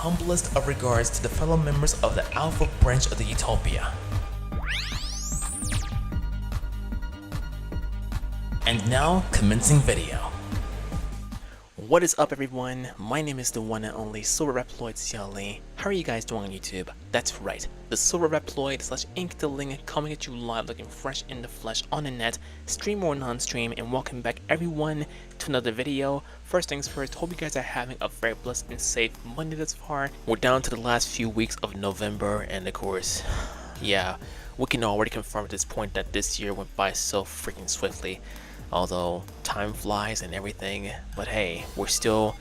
humblest of regards to the fellow members of the Alpha branch of the Utopia. And now, commencing video. What is up everyone, my name is the one and only Silverreploid CLE. How are you guys doing on YouTube? That's right, the Silverreploid / Inkling coming at you live looking fresh in the flesh on the net, stream or non-stream, and welcome back everyone to another video. First things first, hope you guys are having a very blessed and safe Monday thus far. We're down to the last few weeks of November, and of course, yeah, we can already confirm at this point that this year went by so freaking swiftly. Although time flies and everything, but hey, we're still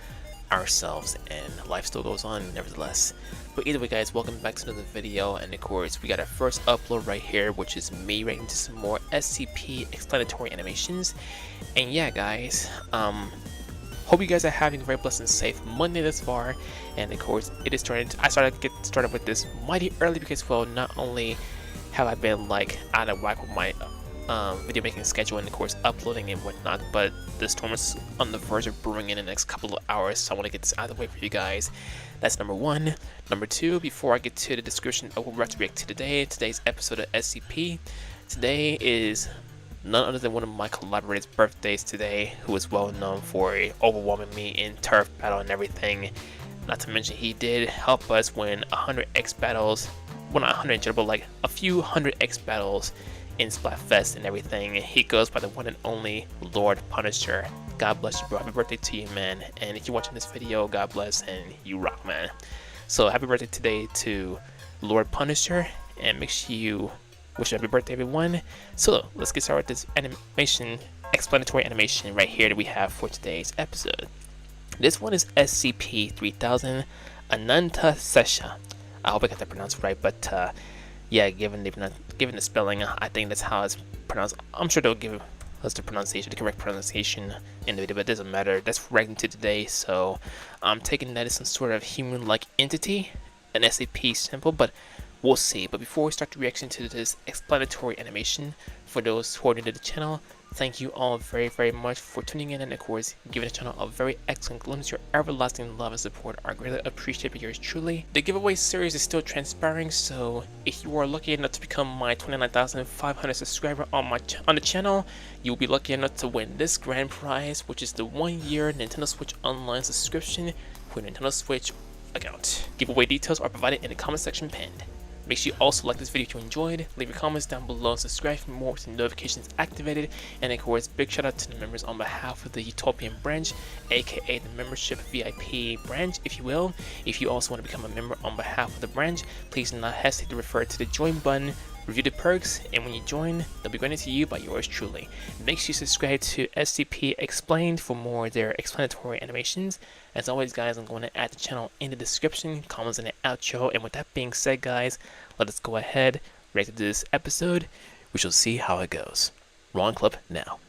ourselves and life still goes on nevertheless. But either way guys, welcome back to another video, and of course we got our first upload right here, which is me reacting to some more SCP explanatory animations. And yeah guys, hope you guys are having a very blessed and safe Monday thus far. And of course it is I started to get started with this mighty early because, well, not only have I been like out of whack with my video making schedule and of course uploading and whatnot, but the storm is on the verge of brewing in the next couple of hours, so I want to get this out of the way for you guys. That's number one. Number two, before I get to the description of what we're about to react to today's episode of SCP, today is none other than one of my collaborators' birthdays today, who is well known for overwhelming me in turf battle and everything. Not to mention he did help us win 100 X battles, well not 100 in general, but like a few hundred X battles in Splatfest and everything. He goes by the one and only Lord Punisher. God bless you, bro. Happy birthday to you, man. And if you're watching this video, God bless and you rock, man. So happy birthday today to Lord Punisher, and make sure you wish happy birthday everyone. So let's get started with this explanatory animation right here that we have for today's episode. This one is SCP-3000 Anantashesha. I hope I got that pronounced right, but yeah, given the spelling, I think that's how it's pronounced. I'm sure they'll give us the correct pronunciation in the video, but it doesn't matter. That's reacting to today, so I'm taking that as some sort of human-like entity, an SCP symbol, but we'll see. But before we start the reaction to this explanatory animation, for those who are new to the channel, thank you all very, very much for tuning in, and of course, giving the channel a very excellent glimpse. Your everlasting love and support are greatly appreciated by yours truly. The giveaway series is still transpiring, so if you are lucky enough to become my 29,500 subscriber on the channel, you'll be lucky enough to win this grand prize, which is the 1-year Nintendo Switch Online subscription for your Nintendo Switch account. Giveaway details are provided in the comment section pinned. Make sure you also like this video if you enjoyed, leave your comments down below, and subscribe for more with the notifications activated. And of course, big shout out to the members on behalf of the Utopian branch, aka the membership VIP branch, if you will. If you also want to become a member on behalf of the branch, please do not hesitate to refer to the join button, review the perks, and when you join, they'll be granted to you by yours truly. Make sure you subscribe to SCP Explained for more of their explanatory animations. As always guys, I'm going to add the channel in the description, comments in the outro, and with that being said guys, let us go ahead, react to this episode. We shall see how it goes. Wrong clip now.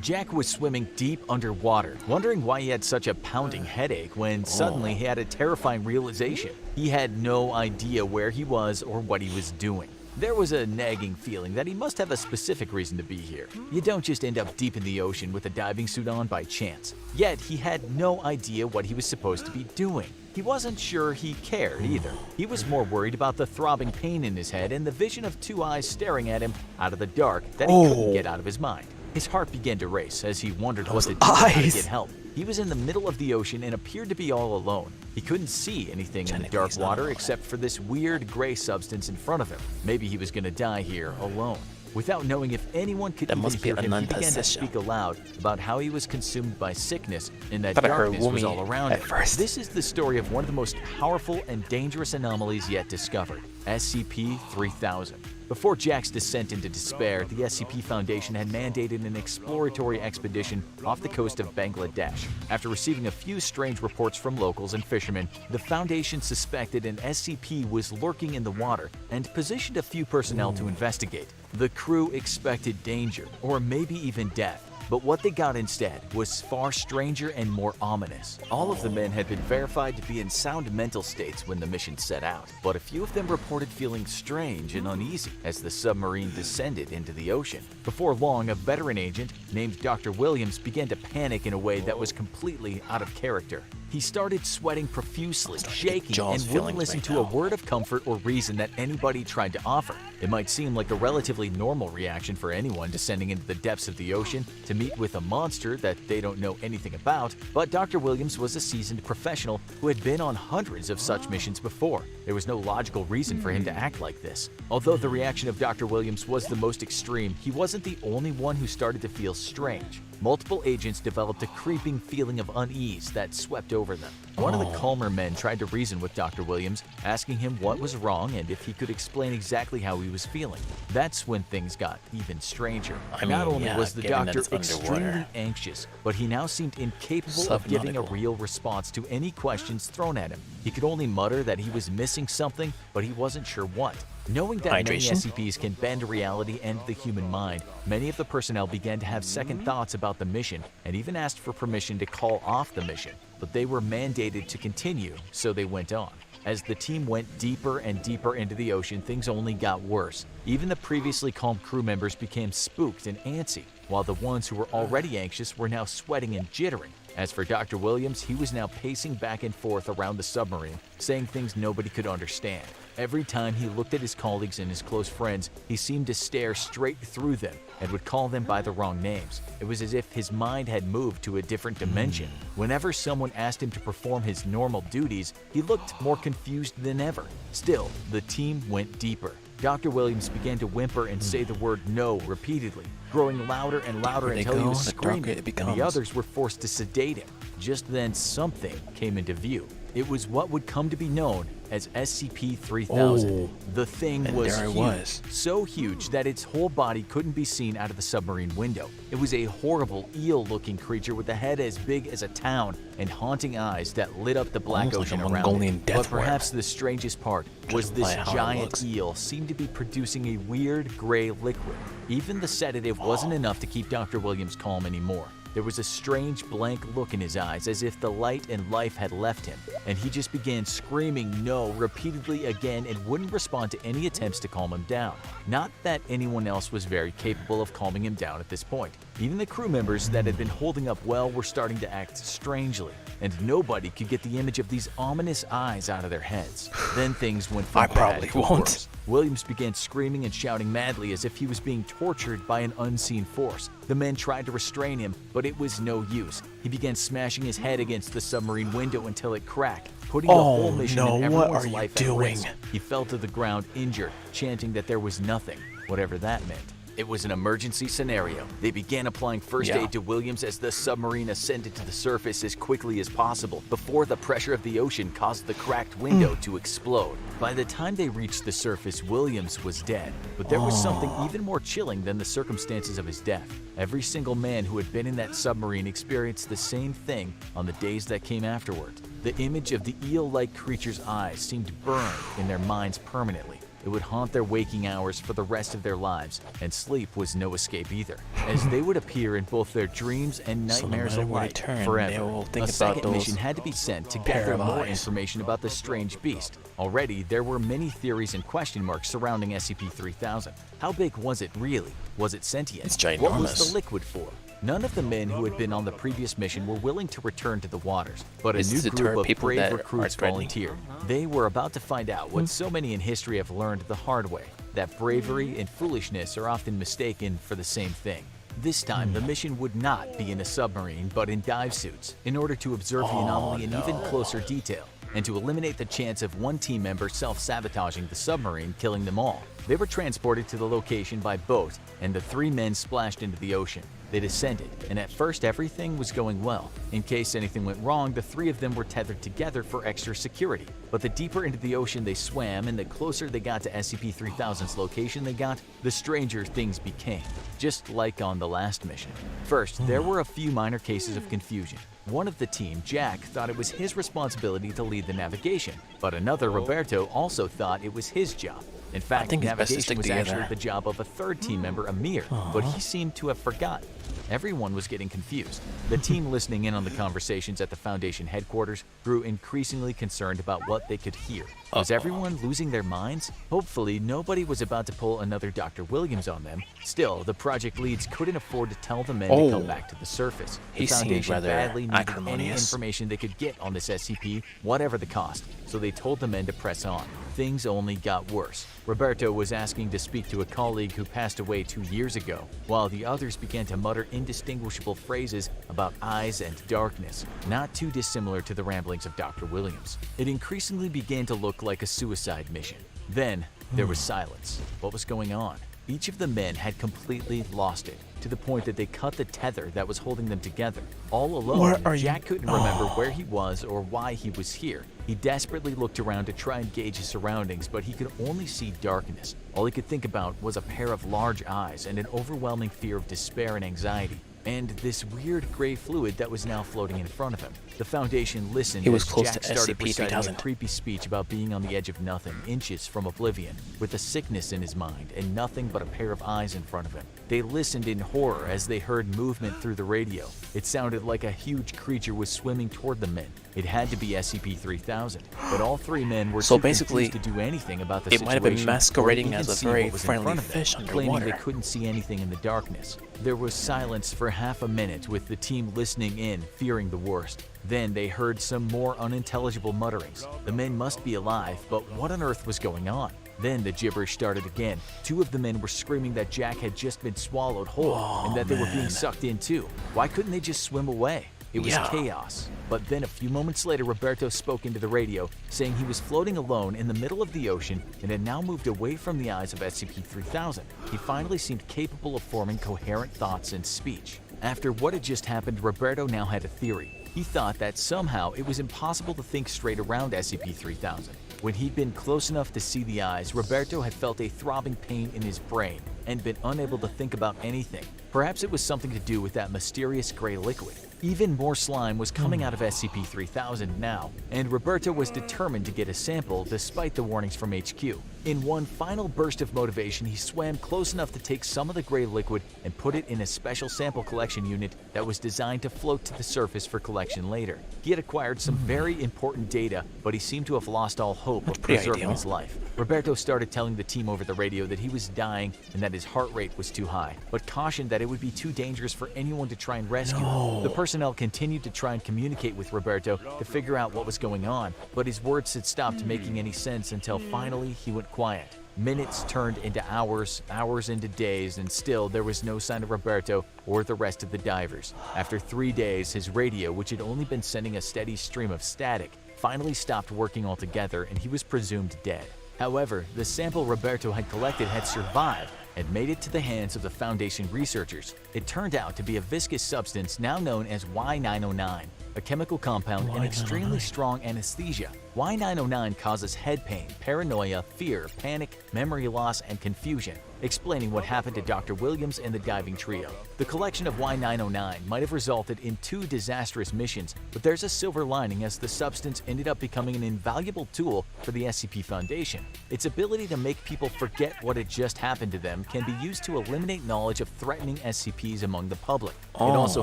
Jack was swimming deep underwater, wondering why he had such a pounding headache when suddenly he had a terrifying realization. He had no idea where he was or what he was doing. There was a nagging feeling that he must have a specific reason to be here. You don't just end up deep in the ocean with a diving suit on by chance. Yet he had no idea what he was supposed to be doing. He wasn't sure he cared either. He was more worried about the throbbing pain in his head and the vision of two eyes staring at him out of the dark that he couldn't get out of his mind. His heart began to race as he wondered what to do how to get help. He was in the middle of the ocean and appeared to be all alone. He couldn't see anything in the dark water except for this weird gray substance in front of him. Maybe he was going to die here alone. Without knowing if anyone could even hear him, he began to speak aloud about how he was consumed by sickness and that darkness was all around him. This is the story of one of the most powerful and dangerous anomalies yet discovered, SCP-3000. Before Jack's descent into despair, the SCP Foundation had mandated an exploratory expedition off the coast of Bangladesh. After receiving a few strange reports from locals and fishermen, the Foundation suspected an SCP was lurking in the water and positioned a few personnel to investigate. The crew expected danger, or maybe even death. But what they got instead was far stranger and more ominous. All of the men had been verified to be in sound mental states when the mission set out, but a few of them reported feeling strange and uneasy as the submarine descended into the ocean. Before long, a veteran agent named Dr. Williams began to panic in a way that was completely out of character. He started sweating profusely, shaking, and wouldn't listen to a word of comfort or reason that anybody tried to offer. It might seem like a relatively normal reaction for anyone descending into the depths of the ocean to meet with a monster that they don't know anything about, but Dr. Williams was a seasoned professional who had been on hundreds of such missions before. There was no logical reason for him to act like this. Although the reaction of Dr. Williams was the most extreme, he wasn't the only one who started to feel strange. Multiple agents developed a creeping feeling of unease that swept over them. One of the calmer men tried to reason with Dr. Williams, asking him what was wrong and if he could explain exactly how he was feeling. That's when things got even stranger. Not only was the doctor extremely anxious, but he now seemed incapable of giving a real response to any questions thrown at him. He could only mutter that he was missing something, but he wasn't sure what. Knowing that many SCPs can bend reality and the human mind, many of the personnel began to have second thoughts about the mission and even asked for permission to call off the mission. But they were mandated to continue, so they went on. As the team went deeper and deeper into the ocean, things only got worse. Even the previously calm crew members became spooked and antsy, while the ones who were already anxious were now sweating and jittering. As for Dr. Williams, he was now pacing back and forth around the submarine, saying things nobody could understand. Every time he looked at his colleagues and his close friends, he seemed to stare straight through them and would call them by the wrong names. It was as if his mind had moved to a different dimension. Whenever someone asked him to perform his normal duties, he looked more confused than ever. Still, the team went deeper. Dr. Williams began to whimper and say the word no repeatedly, growing louder and louder until he was screaming, and the others were forced to sedate him. Just then, something came into view. It was what would come to be known as SCP-3000. The thing was huge, so huge that its whole body couldn't be seen out of the submarine window. It was a horrible eel-looking creature with a head as big as a town and haunting eyes that lit up the black ocean around it. But perhaps the strangest part was this giant eel seemed to be producing a weird gray liquid. Even the sedative wasn't enough to keep Dr. Williams calm anymore. There was a strange blank look in his eyes as if the light and life had left him, and he just began screaming no repeatedly again and wouldn't respond to any attempts to calm him down. Not that anyone else was very capable of calming him down at this point. Even the crew members that had been holding up well were starting to act strangely, and nobody could get the image of these ominous eyes out of their heads. Then things went from bad to worse. Williams began screaming and shouting madly as if he was being tortured by an unseen force. The men tried to restrain him, but it was no use. He began smashing his head against the submarine window until it cracked, putting the whole mission and everyone's life at risk. He fell to the ground injured, chanting that there was nothing, whatever that meant. It was an emergency scenario. They began applying first aid to Williams as the submarine ascended to the surface as quickly as possible before the pressure of the ocean caused the cracked window to explode. By the time they reached the surface, Williams was dead. But there was something even more chilling than the circumstances of his death. Every single man who had been in that submarine experienced the same thing on the days that came afterward. The image of the eel-like creature's eyes seemed burned in their minds permanently. It would haunt their waking hours for the rest of their lives, and sleep was no escape either, as they would appear in both their dreams and nightmares alike forever. A second mission had to be sent to gather more information about the strange beast. Already, there were many theories and question marks surrounding SCP-3000. How big was it really? Was it sentient? It's ginormous. What was the liquid for? None of the men who had been on the previous mission were willing to return to the waters, but a new group of brave recruits volunteered. They were about to find out what so many in history have learned the hard way, that bravery and foolishness are often mistaken for the same thing. This time, the mission would not be in a submarine, but in dive suits, in order to observe the anomaly in even closer detail, and to eliminate the chance of one team member self-sabotaging the submarine, killing them all. They were transported to the location by boat, and the three men splashed into the ocean. They descended, and at first everything was going well. In case anything went wrong, the three of them were tethered together for extra security. But the deeper into the ocean they swam, and the closer they got to SCP-3000's location they got, the stranger things became, just like on the last mission. First, there were a few minor cases of confusion. One of the team, Jack, thought it was his responsibility to lead the navigation, but another, Roberto, also thought it was his job. In fact, think it's best to navigation stick was together. actually the job of a third team member, Amir, but he seemed to have forgotten. Everyone was getting confused. The team listening in on the conversations at the Foundation headquarters grew increasingly concerned about what they could hear. Was everyone losing their minds? Hopefully, nobody was about to pull another Dr. Williams on them. Still, the project leads couldn't afford to tell the men to come back to the surface. He The seemed Foundation rather badly needed any acrimonious. information they could get on this SCP, whatever the cost, so they told the men to press on. Things only got worse. Roberto was asking to speak to a colleague who passed away 2 years ago, while the others began to mutter indistinguishable phrases about eyes and darkness, not too dissimilar to the ramblings of Dr. Williams. It increasingly began to look like a suicide mission. Then, there was silence. What was going on? Each of the men had completely lost it, to the point that they cut the tether that was holding them together. All alone, Jack couldn't remember where he was or why he was here. He desperately looked around to try and gauge his surroundings, but he could only see darkness. All he could think about was a pair of large eyes and an overwhelming fear of despair and anxiety, and this weird gray fluid that was now floating in front of him. The Foundation listened He was as close Jack to started reciting a SCP-3000. creepy speech about being on the edge of nothing, inches from oblivion, with a sickness in his mind and nothing but a pair of eyes in front of him. They listened in horror as they heard movement through the radio. It sounded like a huge creature was swimming toward the men. It had to be SCP-3000, but all three men were So too basically, confused to do anything about the it situation. might have been or masquerading even as a see very what was in friendly front of them, fish claiming underwater. they couldn't see anything in the darkness. There was silence for half a minute, with the team listening in, fearing the worst. Then they heard some more unintelligible mutterings. The men must be alive, but what on earth was going on? Then the gibberish started again. Two of the men were screaming that Jack had just been swallowed whole and that they were being sucked in too. Why couldn't they just swim away? It was chaos. But then a few moments later, Roberto spoke into the radio, saying he was floating alone in the middle of the ocean and had now moved away from the eyes of SCP-3000. He finally seemed capable of forming coherent thoughts and speech. After what had just happened, Roberto now had a theory. He thought that somehow it was impossible to think straight around SCP-3000. When he'd been close enough to see the eyes, Roberto had felt a throbbing pain in his brain and been unable to think about anything. Perhaps it was something to do with that mysterious gray liquid. Even more slime was coming out of SCP-3000 now, and Roberto was determined to get a sample despite the warnings from HQ. In one final burst of motivation, he swam close enough to take some of the gray liquid and put it in a special sample collection unit that was designed to float to the surface for collection later. He had acquired some very important data, but he seemed to have lost all hope of preserving his life. Roberto started telling the team over the radio that he was dying and that his heart rate was too high, but cautioned that it would be too dangerous for anyone to try and rescue him. The personnel continued to try and communicate with Roberto to figure out what was going on, but his words had stopped making any sense until finally he went quiet. Minutes turned into hours, hours into days, and still there was no sign of Roberto or the rest of the divers. After 3 days, his radio, which had only been sending a steady stream of static, finally stopped working altogether and he was presumed dead. However, the sample Roberto had collected had survived and made it to the hands of the Foundation researchers. It turned out to be a viscous substance now known as Y909, a chemical compound and extremely strong anesthesia. Y909 causes head pain, paranoia, fear, panic, memory loss, and confusion, explaining what happened to Dr. Williams and the diving trio. The collection of Y909 might have resulted in 2 disastrous missions, but there's a silver lining as the substance ended up becoming an invaluable tool for the SCP Foundation. Its ability to make people forget what had just happened to them can be used to eliminate knowledge of threatening SCPs among the public. It also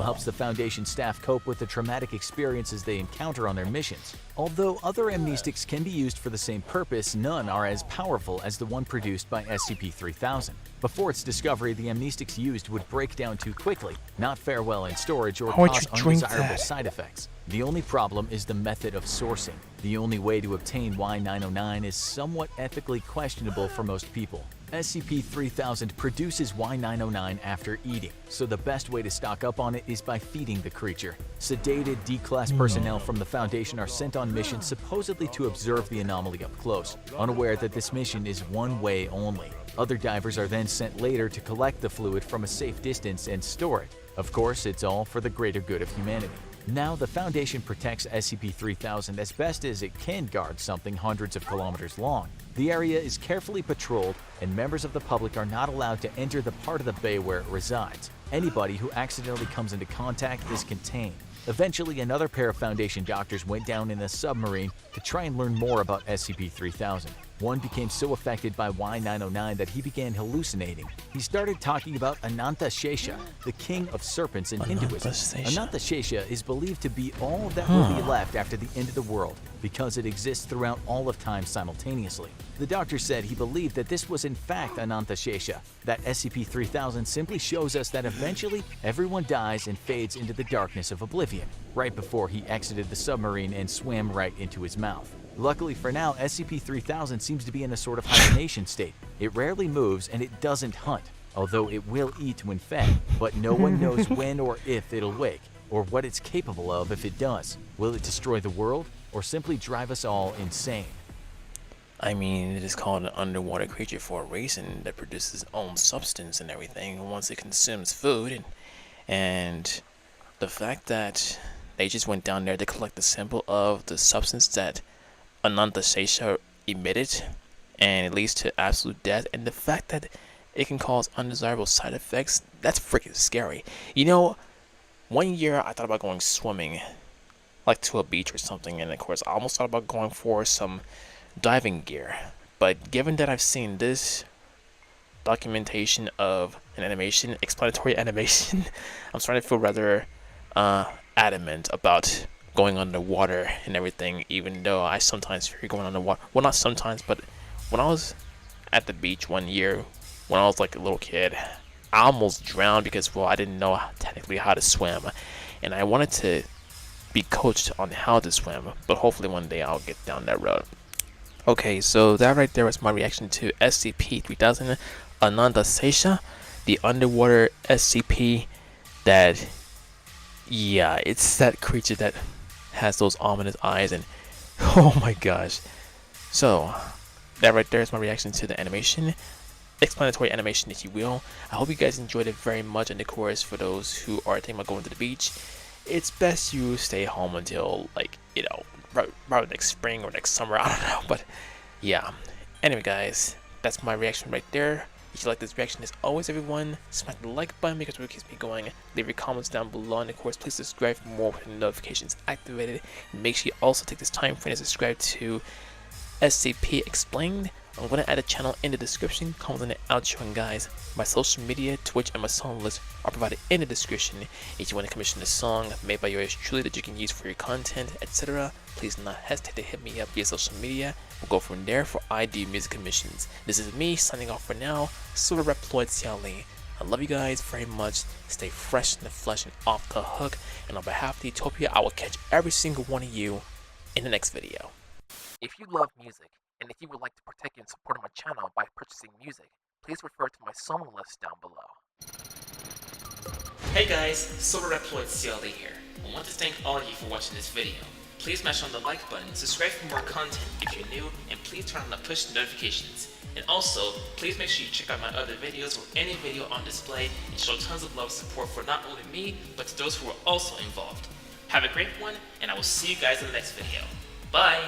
helps the Foundation staff cope with the traumatic experiences they encounter on their missions. Although other amnestics can be used for the same purpose, none are as powerful as the one produced by SCP-3000. Before its discovery, the amnestics used would break down too quickly, not fare well in storage, or cause undesirable side effects. The only problem is the method of sourcing. The only way to obtain Y909 is somewhat ethically questionable for most people. SCP-3000 produces Y909 after eating, so the best way to stock up on it is by feeding the creature. Sedated D-Class personnel from the Foundation are sent on missions supposedly to observe the anomaly up close, unaware that this mission is one way only. Other divers are then sent later to collect the fluid from a safe distance and store it. Of course, it's all for the greater good of humanity. Now, the Foundation protects SCP-3000 as best as it can guard something hundreds of kilometers long. The area is carefully patrolled, and members of the public are not allowed to enter the part of the bay where it resides. Anybody who accidentally comes into contact is contained. Eventually, another pair of Foundation doctors went down in a submarine to try and learn more about SCP-3000. One became so affected by Y-909 that he began hallucinating. He started talking about Anantashesha, the king of serpents in Hinduism. Anantashesha is believed to be all that will be left after the end of the world because it exists throughout all of time simultaneously. The doctor said he believed that this was in fact Anantashesha, that SCP-3000 simply shows us that eventually everyone dies and fades into the darkness of oblivion, right before he exited the submarine and swam right into his mouth. Luckily for now, SCP-3000 seems to be in a sort of hibernation state. It rarely moves and it doesn't hunt, although it will eat when fed, but no one knows when or if it'll wake, or what it's capable of if it does. Will it destroy the world, or simply drive us all insane? I mean, it is called an underwater creature for a reason that produces its own substance and everything once it consumes food. And the fact that they just went down there to collect the sample of the substance that Anantashesha emitted, and it leads to absolute death, and the fact that it can cause undesirable side effects, that's freaking scary. You know, one year I thought about going swimming, like to a beach or something, and of course I almost thought about going for some diving gear, but given that I've seen this documentation of an animation, explanatory animation, I'm starting to feel rather adamant about going underwater and everything, even though I sometimes fear going underwater. Well, not sometimes, but when I was at the beach one year, when I was like a little kid, I almost drowned because, well, I didn't know technically how to swim, and I wanted to be coached on how to swim, but hopefully one day I'll get down that road. Okay, so that right there was my reaction to SCP-3000 Anantashesha, the underwater SCP that, yeah, it's that creature that has those ominous eyes, and oh my gosh. So that right there is my reaction to the animation, explanatory animation if you will. I hope you guys enjoyed it very much, and of course for those who are thinking about going to the beach, it's best you stay home until, like, you know, probably next spring or next summer, I don't know, but yeah. Anyway guys, that's my reaction right there. If you like this reaction, as always everyone, smack the like button because it keeps me going. Leave your comments down below, and of course please subscribe for more with the notifications activated. Make sure you also take this time frame to subscribe to SCP Explained. I'm going to add a channel in the description, comment on the outro, and guys, my social media, Twitch, and my song list are provided in the description. If you want to commission a song made by yours truly that you can use for your content, etc., please do not hesitate to hit me up via social media. We'll go from there for ID music commissions. This is me signing off for now, Silverreploid. I love you guys very much. Stay fresh in the flesh and off the hook. And on behalf of the Utopia, I will catch every single one of you in the next video. If you love music, and if you would like to partake in supporting my channel by purchasing music, please refer to my song list down below. Hey guys, Silverreploid here. I want to thank all of you for watching this video. Please smash on the like button, subscribe for more content if you're new, and please turn on the push notifications. And also, please make sure you check out my other videos or any video on display and show tons of love and support for not only me, but to those who are also involved. Have a great one, and I will see you guys in the next video. Bye!